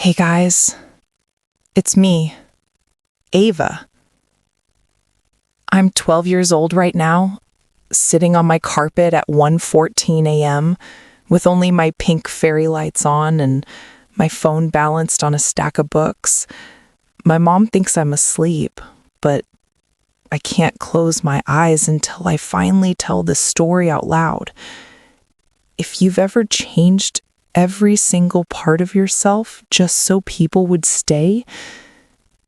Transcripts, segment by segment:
Hey guys, it's me, Ava. I'm 12 years old right now, sitting on my carpet at 1:14 a.m. with only my pink fairy lights on and my phone balanced on a stack of books. My mom thinks I'm asleep, but I can't close my eyes until I finally tell this story out loud. If you've ever changed every single part of yourself just so people would stay,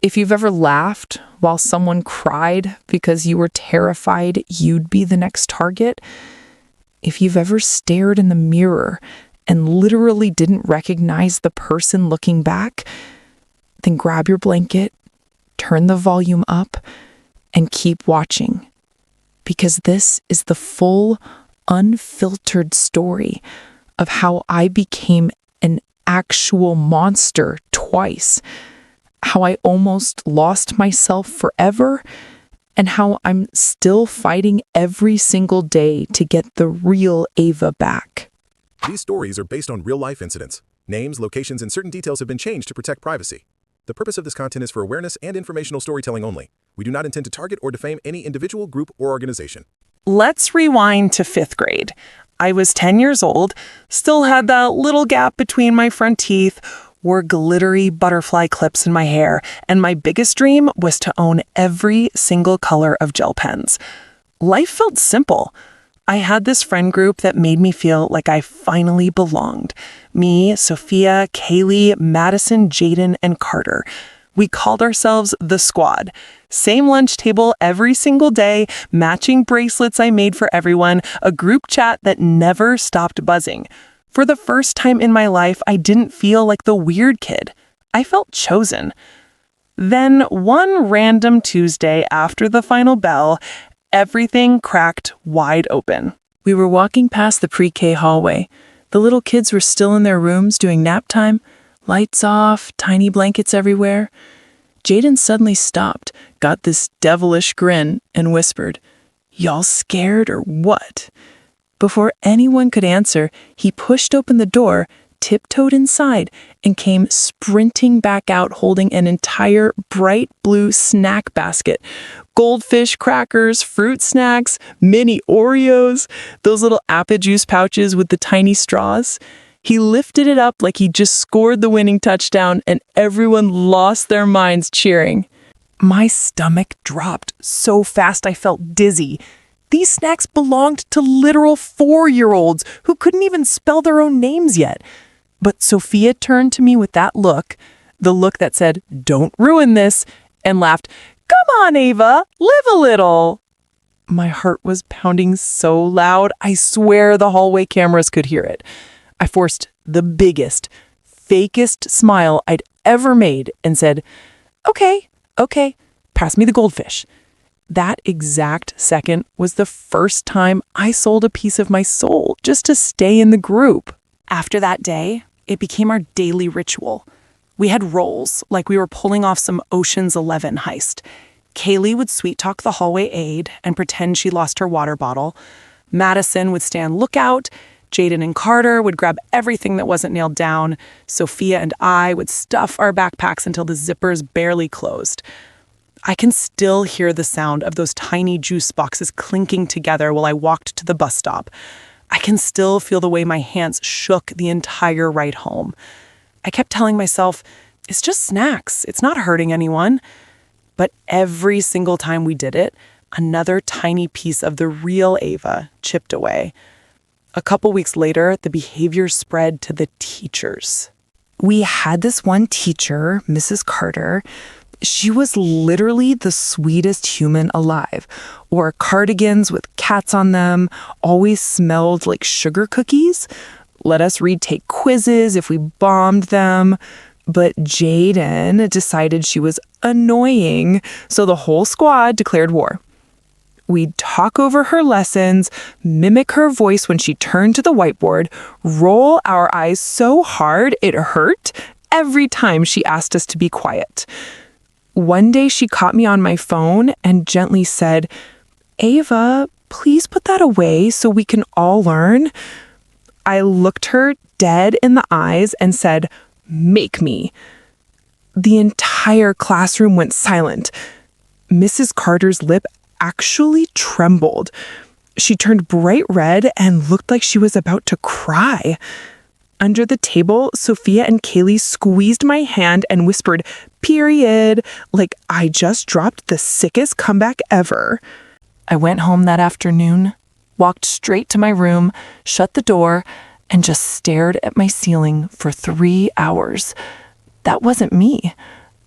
if you've ever laughed while someone cried because you were terrified you'd be the next target, if you've ever stared in the mirror and literally didn't recognize the person looking back, then grab your blanket, turn the volume up, and keep watching. Because this is the full, unfiltered story of how I became an actual monster twice, how I almost lost myself forever, and how I'm still fighting every single day to get the real Ava back. These stories are based on real-life incidents. Names, locations, and certain details have been changed to protect privacy. The purpose of this content is for awareness and informational storytelling only. We do not intend to target or defame any individual, group, or organization. Let's rewind to 5th grade. I was 10 years old, still had that little gap between my front teeth, wore glittery butterfly clips in my hair, and my biggest dream was to own every single color of gel pens. Life felt simple. I had this friend group that made me feel like I finally belonged. Me, Sophia, Kaylee, Madison, Jaden, and Carter. We called ourselves the Squad. Same lunch table every single day, matching bracelets I made for everyone, a group chat that never stopped buzzing. For the first time in my life, I didn't feel like the weird kid. I felt chosen. Then, one random Tuesday after the final bell, everything cracked wide open. We were walking past the pre-K hallway. The little kids were still in their rooms doing nap time, lights off, tiny blankets everywhere. Jaden suddenly stopped, got this devilish grin, and whispered, "Y'all scared or what?" Before anyone could answer, he pushed open the door, tiptoed inside, and came sprinting back out holding an entire bright blue snack basket. Goldfish crackers, fruit snacks, mini Oreos, those little apple juice pouches with the tiny straws. He lifted it up like he just scored the winning touchdown, and everyone lost their minds cheering. My stomach dropped so fast I felt dizzy. These snacks belonged to literal 4-year-olds who couldn't even spell their own names yet. But Sophia turned to me with that look, the look that said, "Don't ruin this," and laughed, "Come on, Ava, live a little." My heart was pounding so loud, I swear the hallway cameras could hear it. I forced the biggest, fakest smile I'd ever made and said, okay, pass me the goldfish." That exact second was the first time I sold a piece of my soul just to stay in the group. After that day, it became our daily ritual. We had roles, like we were pulling off some Ocean's 11 heist. Kaylee would sweet-talk the hallway aide and pretend she lost her water bottle. Madison would stand lookout. Jaden and Carter would grab everything that wasn't nailed down. Sophia and I would stuff our backpacks until the zippers barely closed. I can still hear the sound of those tiny juice boxes clinking together while I walked to the bus stop. I can still feel the way my hands shook the entire ride home. I kept telling myself, it's just snacks, it's not hurting anyone. But every single time we did it, another tiny piece of the real Ava chipped away. A couple weeks later, the behavior spread to the teachers. We had this one teacher, Mrs. Carter. She was literally the sweetest human alive. Wore cardigans with cats on them, always smelled like sugar cookies, let us retake quizzes if we bombed them. But Jaden decided she was annoying, so the whole squad declared war. We'd talk over her lessons, mimic her voice when she turned to the whiteboard, roll our eyes so hard it hurt every time she asked us to be quiet. One day she caught me on my phone and gently said, "Ava, please put that away so we can all learn." I looked her dead in the eyes and said, make me. The entire classroom went silent. Mrs. Carter's lip actually trembled. She turned bright red and looked like she was about to cry. Under the table, Sophia and Kaylee squeezed my hand and whispered, "Period," like I just dropped the sickest comeback ever. I went home that afternoon, walked straight to my room, shut the door, and just stared at my ceiling for 3 hours. That wasn't me.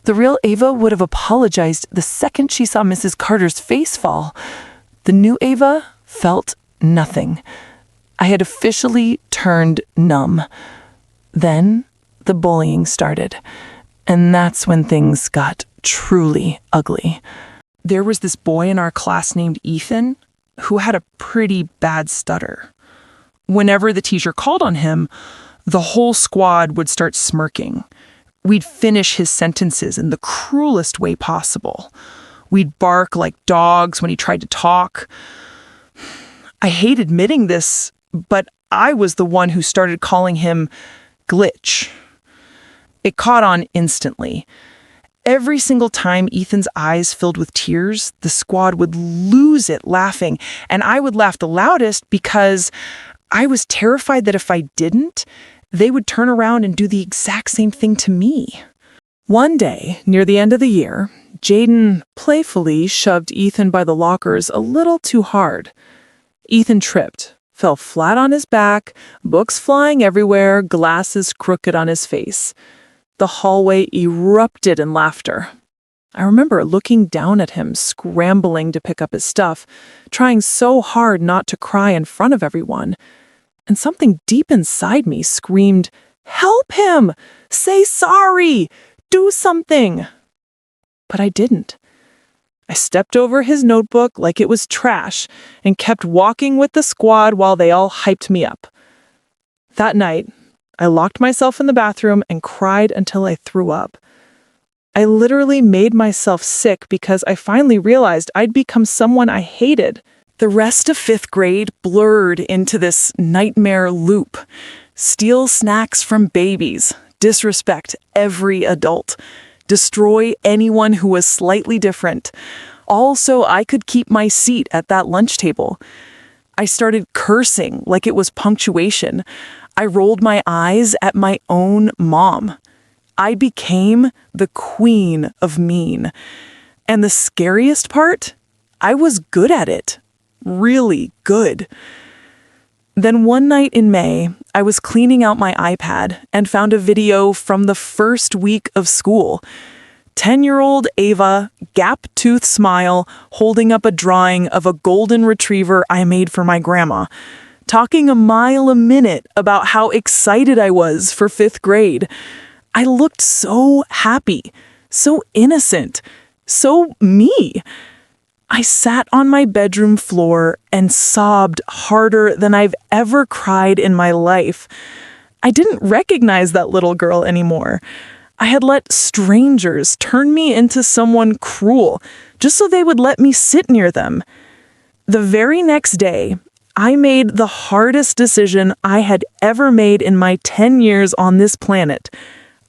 The real Ava would have apologized the second she saw Mrs. Carter's face fall. The new Ava felt nothing. I had officially turned numb. Then the bullying started, and that's when things got truly ugly. There was this boy in our class named Ethan who had a pretty bad stutter. Whenever the teacher called on him, the whole squad would start smirking. We'd finish his sentences in the cruelest way possible. We'd bark like dogs when he tried to talk. I hate admitting this, but I was the one who started calling him Glitch. It caught on instantly. Every single time Ethan's eyes filled with tears, the squad would lose it laughing, and I would laugh the loudest because I was terrified that if I didn't, they would turn around and do the exact same thing to me. One day, near the end of the year, Jaden playfully shoved Ethan by the lockers a little too hard. Ethan tripped, fell flat on his back, books flying everywhere, glasses crooked on his face. The hallway erupted in laughter. I remember looking down at him, scrambling to pick up his stuff, trying so hard not to cry in front of everyone. And something deep inside me screamed, "Help him! Say sorry! Do something!" But I didn't. I stepped over his notebook like it was trash and kept walking with the squad while they all hyped me up. That night, I locked myself in the bathroom and cried until I threw up. I literally made myself sick because I finally realized I'd become someone I hated. The rest of 5th grade blurred into this nightmare loop. Steal snacks from babies, disrespect every adult, destroy anyone who was slightly different, all so I could keep my seat at that lunch table. I started cursing like it was punctuation. I rolled my eyes at my own mom. I became the queen of mean. And the scariest part? I was good at it. Really good. Then one night in May, I was cleaning out my iPad and found a video from the first week of school. 10-year-old Ava, gap-toothed smile, holding up a drawing of a golden retriever I made for my grandma, talking a mile a minute about how excited I was for 5th grade. I looked so happy, so innocent, so me. I sat on my bedroom floor and sobbed harder than I've ever cried in my life. I didn't recognize that little girl anymore. I had let strangers turn me into someone cruel just so they would let me sit near them. The very next day, I made the hardest decision I had ever made in my 10 years on this planet.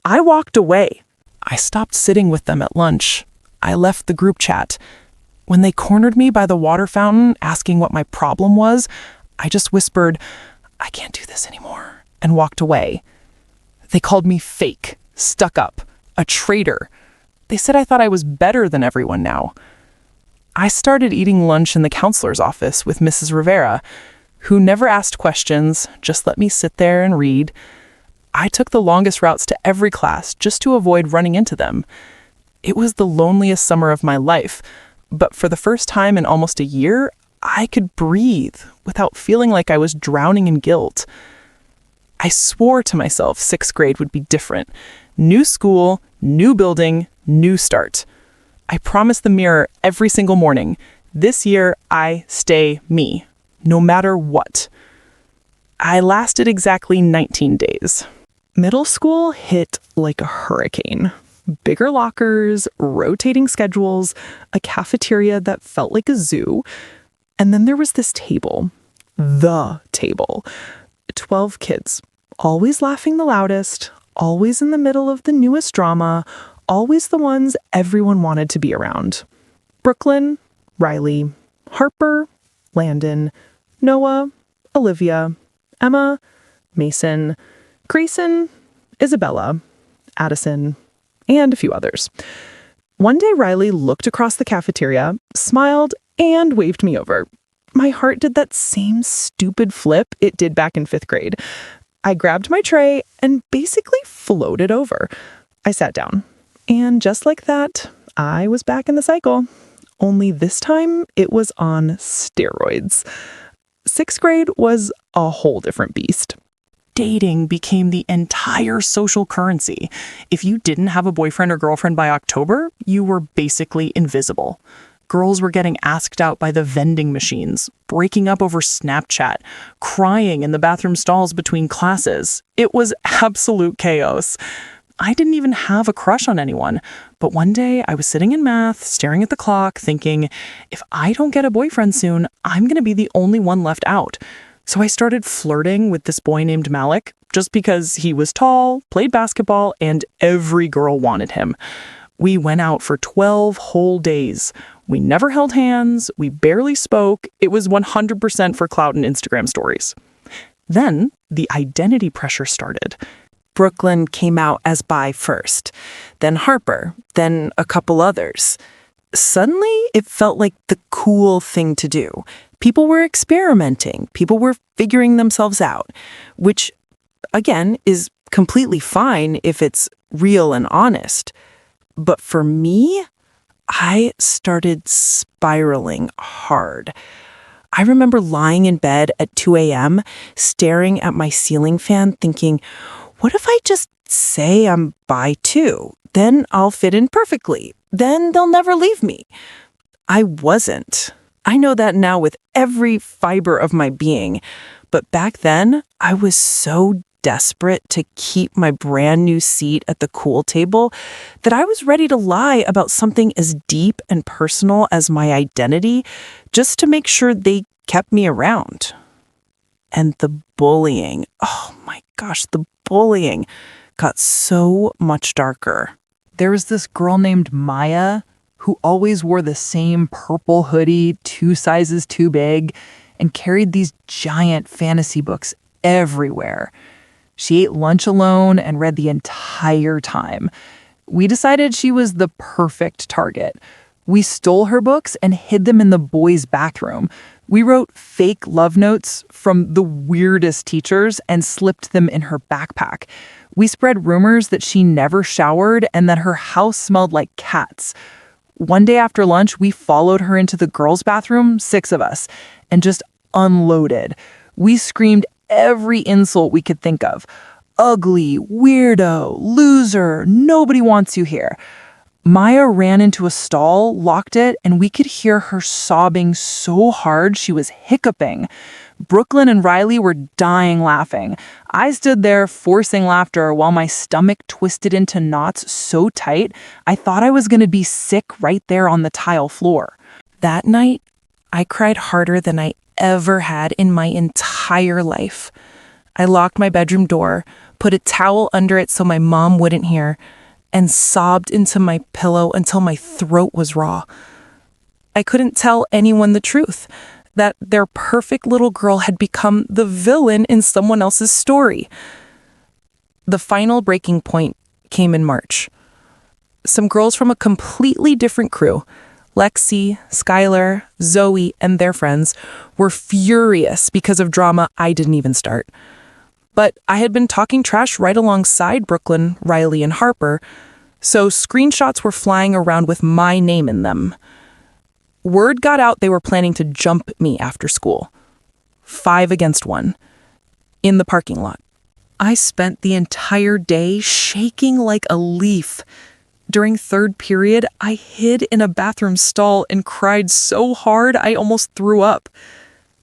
I walked away. I stopped sitting with them at lunch. I left the group chat. When they cornered me by the water fountain asking what my problem was, I just whispered, "I can't do this anymore," and walked away. They called me fake, stuck up, a traitor. They said I thought I was better than everyone now. I started eating lunch in the counselor's office with Mrs. Rivera, who never asked questions, just let me sit there and read. I took the longest routes to every class just to avoid running into them. It was the loneliest summer of my life, but for the first time in almost a year, I could breathe without feeling like I was drowning in guilt. I swore to myself 6th grade would be different. New school, new building, new start. I promised the mirror every single morning, this year I stay me, no matter what. I lasted exactly 19 days. Middle school hit like a hurricane. Bigger lockers, rotating schedules, a cafeteria that felt like a zoo. And then there was this table. The table. 12 kids, always laughing the loudest, always in the middle of the newest drama, always the ones everyone wanted to be around. Brooklyn, Riley, Harper, Landon, Noah, Olivia, Emma, Mason, Grayson, Isabella, Addison, and a few others. One day, Riley looked across the cafeteria, smiled, and waved me over. My heart did that same stupid flip it did back in 5th grade. I grabbed my tray and basically floated over. I sat down, and just like that, I was back in the cycle. Only this time, it was on steroids. 6th grade was a whole different beast. Dating became the entire social currency. If you didn't have a boyfriend or girlfriend by October, you were basically invisible. Girls were getting asked out by the vending machines, breaking up over Snapchat, crying in the bathroom stalls between classes. It was absolute chaos. I didn't even have a crush on anyone, but one day I was sitting in math, staring at the clock, thinking, if I don't get a boyfriend soon, I'm going to be the only one left out. So I started flirting with this boy named Malik, just because he was tall, played basketball, and every girl wanted him. We went out for 12 whole days. We never held hands, we barely spoke. It was 100% for clout and Instagram stories. Then the identity pressure started. Brooklyn came out as bi first, then Harper, then a couple others. Suddenly, it felt like the cool thing to do. People were experimenting. People were figuring themselves out, which, again, is completely fine if it's real and honest. But for me, I started spiraling hard. I remember lying in bed at 2 a.m., staring at my ceiling fan, thinking, what if I just say I'm bi too? Then I'll fit in perfectly. Then they'll never leave me. I wasn't. I know that now with every fiber of my being. But back then, I was so desperate to keep my brand new seat at the cool table that I was ready to lie about something as deep and personal as my identity just to make sure they kept me around. And the bullying, oh my gosh, the bullying got so much darker. There was this girl named Maya who always wore the same purple hoodie, 2 sizes too big, and carried these giant fantasy books everywhere. She ate lunch alone and read the entire time. We decided she was the perfect target. We stole her books and hid them in the boys' bathroom. We wrote fake love notes from the weirdest teachers and slipped them in her backpack. We spread rumors that she never showered and that her house smelled like cats. One day after lunch, we followed her into the girls' bathroom, 6 of us, and just unloaded. We screamed every insult we could think of. Ugly, weirdo, loser, nobody wants you here. Maya ran into a stall, locked it, and we could hear her sobbing so hard she was hiccuping. Brooklyn and Riley were dying laughing. I stood there forcing laughter while my stomach twisted into knots so tight I thought I was going to be sick right there on the tile floor. That night, I cried harder than I ever had in my entire life. I locked my bedroom door, put a towel under it so my mom wouldn't hear, and sobbed into my pillow until my throat was raw. I couldn't tell anyone the truth, that their perfect little girl had become the villain in someone else's story. The final breaking point came in March. Some girls from a completely different crew, Lexi, Skylar, Zoe, and their friends, were furious because of drama I didn't even start. But I had been talking trash right alongside Brooklyn, Riley, and Harper, so screenshots were flying around with my name in them. Word got out they were planning to jump me after school. 5 against 1. In the parking lot. I spent the entire day shaking like a leaf. During 3rd period, I hid in a bathroom stall and cried so hard I almost threw up.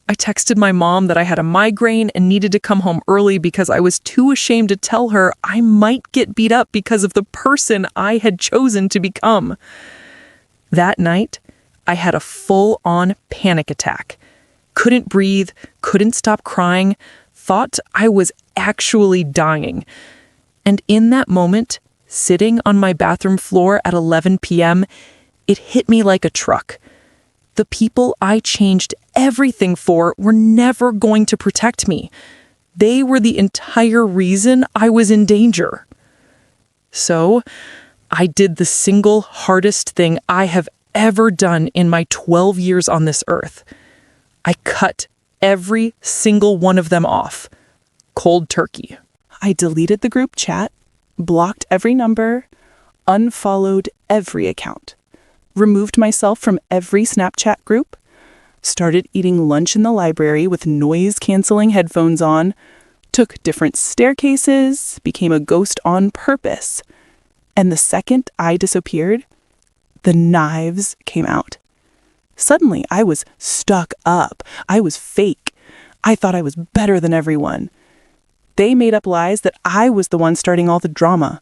I texted my mom that I had a migraine and needed to come home early because I was too ashamed to tell her I might get beat up because of the person I had chosen to become. That night, I had a full-on panic attack. Couldn't breathe, couldn't stop crying, thought I was actually dying. And in that moment, sitting on my bathroom floor at 11 p.m., it hit me like a truck. The people I changed everything for were never going to protect me. They were the entire reason I was in danger. So, I did the single hardest thing I have ever done in my 12 years on this earth. I cut every single one of them off. Cold turkey. I deleted the group chat, blocked every number, unfollowed every account, removed myself from every Snapchat group, started eating lunch in the library with noise-canceling headphones on, took different staircases, became a ghost on purpose. And the second I disappeared, the knives came out. Suddenly, I was stuck up. I was fake. I thought I was better than everyone. They made up lies that I was the one starting all the drama.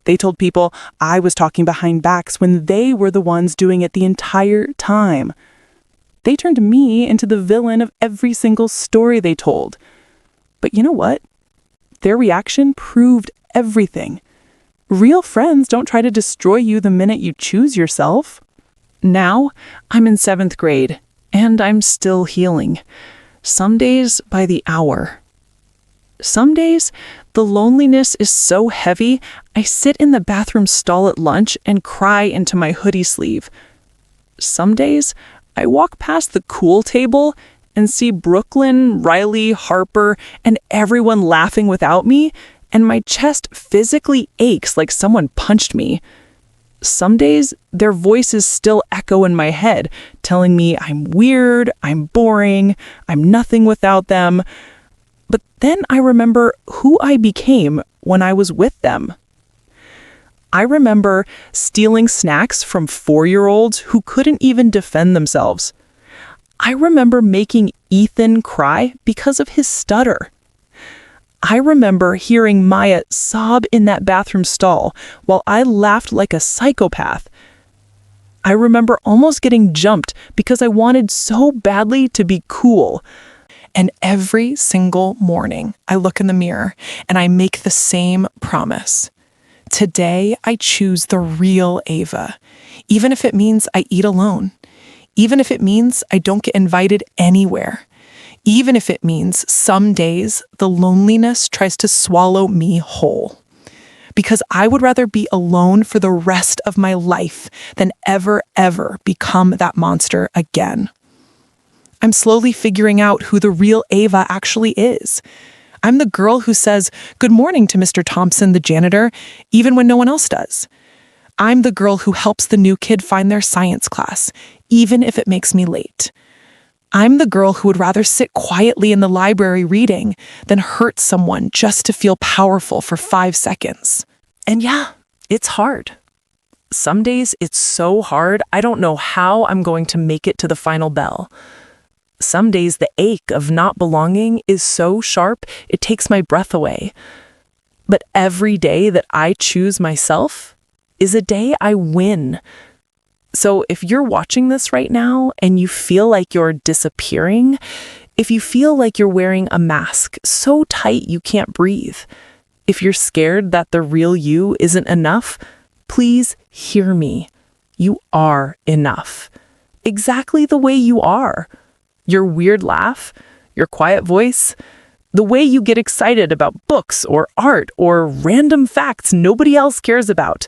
They told people I was talking behind backs when they were the ones doing it the entire time. They turned me into the villain of every single story they told. But you know what? Their reaction proved everything. Real friends don't try to destroy you the minute you choose yourself. Now, I'm in 7th grade, and I'm still healing. Some days by the hour. Some days, the loneliness is so heavy, I sit in the bathroom stall at lunch and cry into my hoodie sleeve. Some days, I walk past the cool table and see Brooklyn, Riley, Harper, and everyone laughing without me, and my chest physically aches like someone punched me. Some days, their voices still echo in my head, telling me I'm weird, I'm boring, I'm nothing without them. But then I remember who I became when I was with them. I remember stealing snacks from 4-year-olds who couldn't even defend themselves. I remember making Ethan cry because of his stutter. I remember hearing Maya sob in that bathroom stall while I laughed like a psychopath. I remember almost getting jumped because I wanted so badly to be cool. And every single morning, I look in the mirror and I make the same promise. Today, I choose the real Ava, even if it means I eat alone, even if it means I don't get invited anywhere, even if it means some days the loneliness tries to swallow me whole. Because I would rather be alone for the rest of my life than ever become that monster again. I'm slowly figuring out who the real Ava actually is. I'm the girl who says good morning to Mr. Thompson, the janitor, even when no one else does. I'm the girl who helps the new kid find their science class, even if it makes me late. I'm the girl who would rather sit quietly in the library reading than hurt someone just to feel powerful for 5 seconds. And yeah, it's hard. Some days it's so hard, I don't know how I'm going to make it to the final bell. Some days the ache of not belonging is so sharp, it takes my breath away. But every day that I choose myself is a day I win. So if you're watching this right now and you feel like you're disappearing, if you feel like you're wearing a mask so tight you can't breathe, if you're scared that the real you isn't enough, please hear me. You are enough. Exactly the way you are. Your weird laugh, your quiet voice, the way you get excited about books or art or random facts nobody else cares about,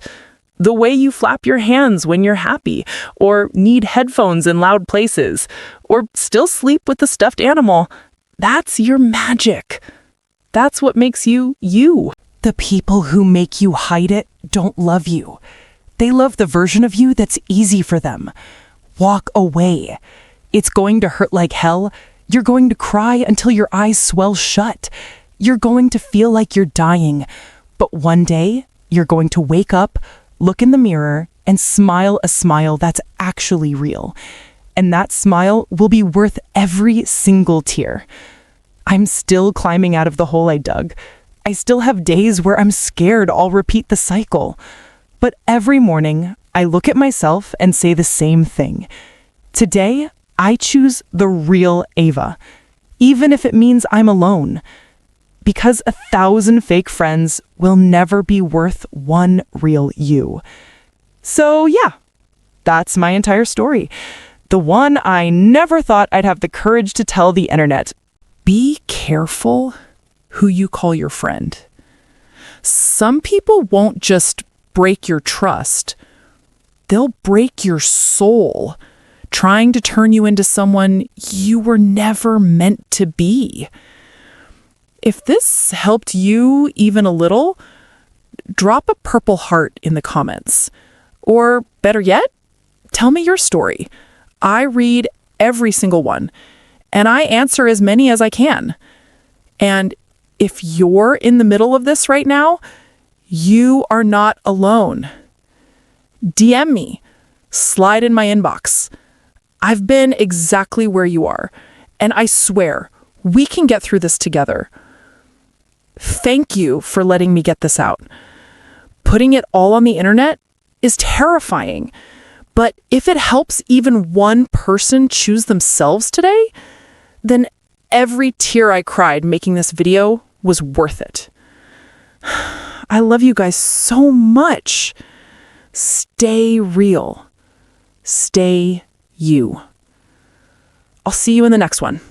the way you flap your hands when you're happy or need headphones in loud places or still sleep with a stuffed animal, that's your magic. That's what makes you, you. The people who make you hide it don't love you. They love the version of you that's easy for them. Walk away. It's going to hurt like hell. You're going to cry until your eyes swell shut. You're going to feel like you're dying. But one day, you're going to wake up, look in the mirror, and smile a smile that's actually real. And that smile will be worth every single tear. I'm still climbing out of the hole I dug. I still have days where I'm scared I'll repeat the cycle. But every morning, I look at myself and say the same thing. Today, I choose the real Ava, even if it means I'm alone. because 1,000 fake friends will never be worth one real you. So yeah, that's my entire story. The one I never thought I'd have the courage to tell the internet. Be careful who you call your friend. Some people won't just break your trust. They'll break your soul, trying to turn you into someone you were never meant to be. If this helped you even a little, drop a purple heart in the comments. Or better yet, tell me your story. I read every single one, and I answer as many as I can. And if you're in the middle of this right now, you are not alone. DM me, slide in my inbox. I've been exactly where you are, and I swear, we can get through this together. Thank you for letting me get this out. Putting it all on the internet is terrifying, but if it helps even one person choose themselves today, then every tear I cried making this video was worth it. I love you guys so much. Stay real. Stay you. I'll see you in the next one.